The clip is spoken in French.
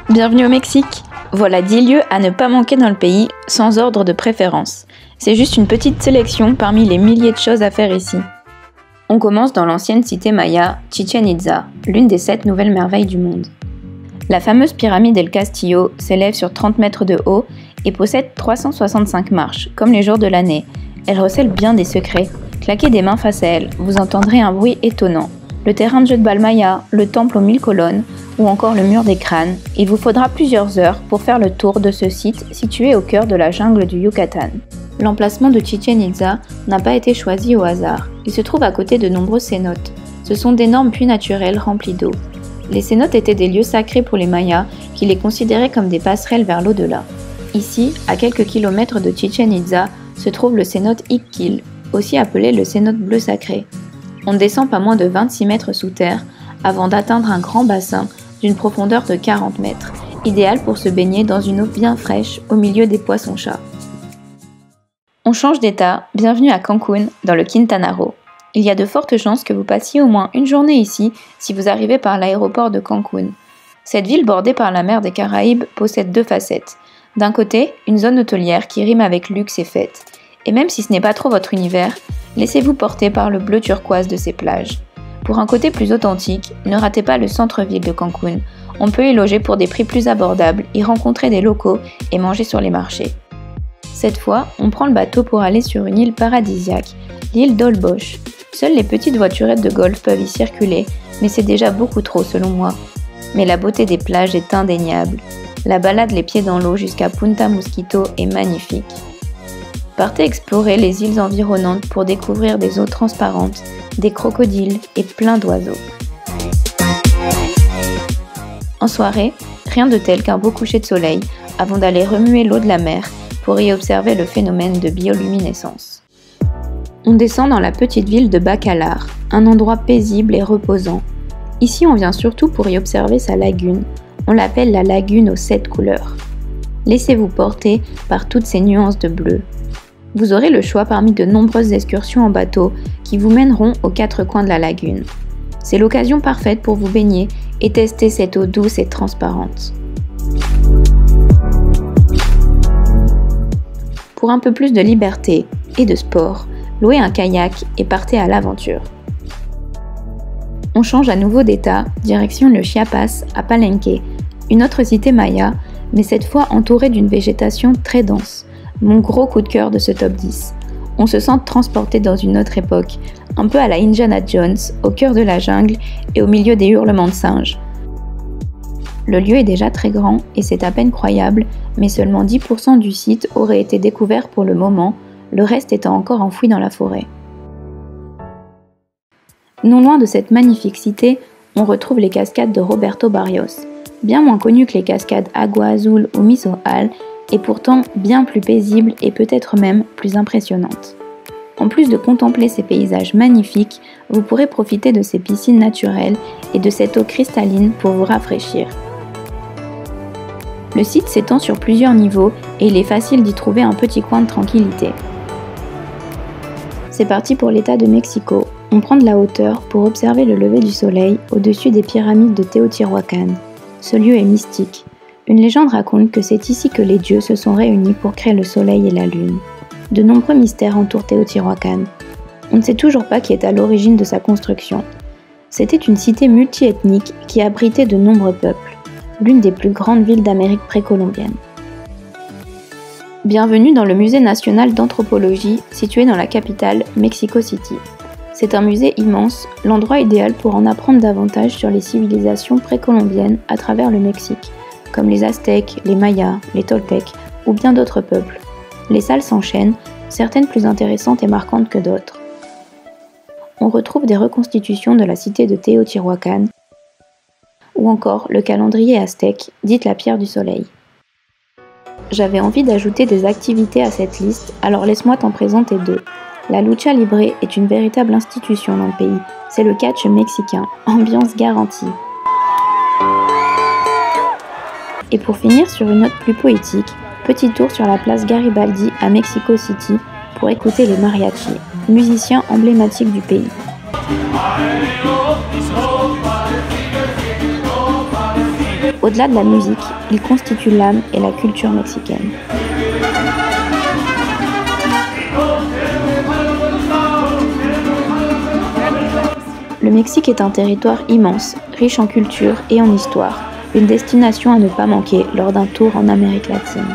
Bienvenue au Mexique. Voilà 10 lieux à ne pas manquer dans le pays, sans ordre de préférence. C'est juste une petite sélection parmi les milliers de choses à faire ici. On commence dans l'ancienne cité maya, Chichén Itzá, l'une des 7 nouvelles merveilles du monde. La fameuse pyramide El Castillo s'élève sur 30 mètres de haut et possède 365 marches, comme les jours de l'année. Elle recèle bien des secrets. Claquez des mains face à elle, vous entendrez un bruit étonnant. Le terrain de jeu de balle maya, le temple aux 1000 colonnes, ou encore le mur des crânes. Il vous faudra plusieurs heures pour faire le tour de ce site situé au cœur de la jungle du Yucatan. L'emplacement de Chichén Itzá n'a pas été choisi au hasard. Il se trouve à côté de nombreux cénotes. Ce sont d'énormes puits naturels remplis d'eau. Les cénotes étaient des lieux sacrés pour les Mayas, qui les considéraient comme des passerelles vers l'au-delà. Ici, à quelques kilomètres de Chichén Itzá, se trouve le cénote Ixquil, aussi appelé le cénote bleu sacré. On descend pas moins de 26 mètres sous terre avant d'atteindre un grand bassin d'une profondeur de 40 mètres, idéal pour se baigner dans une eau bien fraîche au milieu des poissons-chats. On change d'état, bienvenue à Cancún, dans le Quintana Roo. Il y a de fortes chances que vous passiez au moins une journée ici si vous arrivez par l'aéroport de Cancún. Cette ville bordée par la mer des Caraïbes possède 2 facettes. D'un côté, une zone hôtelière qui rime avec luxe et fête. Et même si ce n'est pas trop votre univers, laissez-vous porter par le bleu turquoise de ces plages. Pour un côté plus authentique, ne ratez pas le centre-ville de Cancún. On peut y loger pour des prix plus abordables, y rencontrer des locaux et manger sur les marchés. Cette fois, on prend le bateau pour aller sur une île paradisiaque, l'île d'Olbosch. Seules les petites voiturettes de golf peuvent y circuler, mais c'est déjà beaucoup trop selon moi. Mais la beauté des plages est indéniable. La balade les pieds dans l'eau jusqu'à Punta Mosquito est magnifique. Partez explorer les îles environnantes pour découvrir des eaux transparentes, des crocodiles et plein d'oiseaux. En soirée, rien de tel qu'un beau coucher de soleil avant d'aller remuer l'eau de la mer pour y observer le phénomène de bioluminescence. On descend dans la petite ville de Bacalar, un endroit paisible et reposant. Ici, on vient surtout pour y observer sa lagune. On l'appelle la lagune aux 7 couleurs. Laissez-vous porter par toutes ces nuances de bleu. Vous aurez le choix parmi de nombreuses excursions en bateau qui vous mèneront aux 4 coins de la lagune. C'est l'occasion parfaite pour vous baigner et tester cette eau douce et transparente. Pour un peu plus de liberté et de sport, louez un kayak et partez à l'aventure. On change à nouveau d'état, direction le Chiapas à Palenque, une autre cité maya, mais cette fois entourée d'une végétation très dense. Mon gros coup de cœur de ce top 10. On se sent transporté dans une autre époque, un peu à la Indiana Jones, au cœur de la jungle et au milieu des hurlements de singes. Le lieu est déjà très grand et c'est à peine croyable, mais seulement 10% du site aurait été découvert pour le moment, le reste étant encore enfoui dans la forêt. Non loin de cette magnifique cité, on retrouve les cascades de Roberto Barrios. Bien moins connues que les cascades Agua Azul ou Misoal, et pourtant bien plus paisibles et peut-être même plus impressionnantes. En plus de contempler ces paysages magnifiques, vous pourrez profiter de ces piscines naturelles et de cette eau cristalline pour vous rafraîchir. Le site s'étend sur plusieurs niveaux et il est facile d'y trouver un petit coin de tranquillité. C'est parti pour l'État de Mexico. On prend de la hauteur pour observer le lever du soleil au-dessus des pyramides de Teotihuacan. Ce lieu est mystique. Une légende raconte que c'est ici que les dieux se sont réunis pour créer le soleil et la lune. De nombreux mystères entourent Teotihuacan. On ne sait toujours pas qui est à l'origine de sa construction. C'était une cité multiethnique qui abritait de nombreux peuples, l'une des plus grandes villes d'Amérique précolombienne. Bienvenue dans le Musée national d'anthropologie situé dans la capitale, Mexico City. C'est un musée immense, l'endroit idéal pour en apprendre davantage sur les civilisations précolombiennes à travers le Mexique, comme les Aztèques, les Mayas, les Toltecs ou bien d'autres peuples. Les salles s'enchaînent, certaines plus intéressantes et marquantes que d'autres. On retrouve des reconstitutions de la cité de Teotihuacan ou encore le calendrier aztèque, dite la pierre du soleil. J'avais envie d'ajouter des activités à cette liste, alors laisse-moi t'en présenter 2. La lucha libre est une véritable institution dans le pays. C'est le catch mexicain, ambiance garantie. Et pour finir sur une note plus poétique, petit tour sur la place Garibaldi à Mexico City pour écouter les mariachis, musiciens emblématiques du pays. Au-delà de la musique, il constitue l'âme et la culture mexicaine. Le Mexique est un territoire immense, riche en culture et en histoire, une destination à ne pas manquer lors d'un tour en Amérique latine.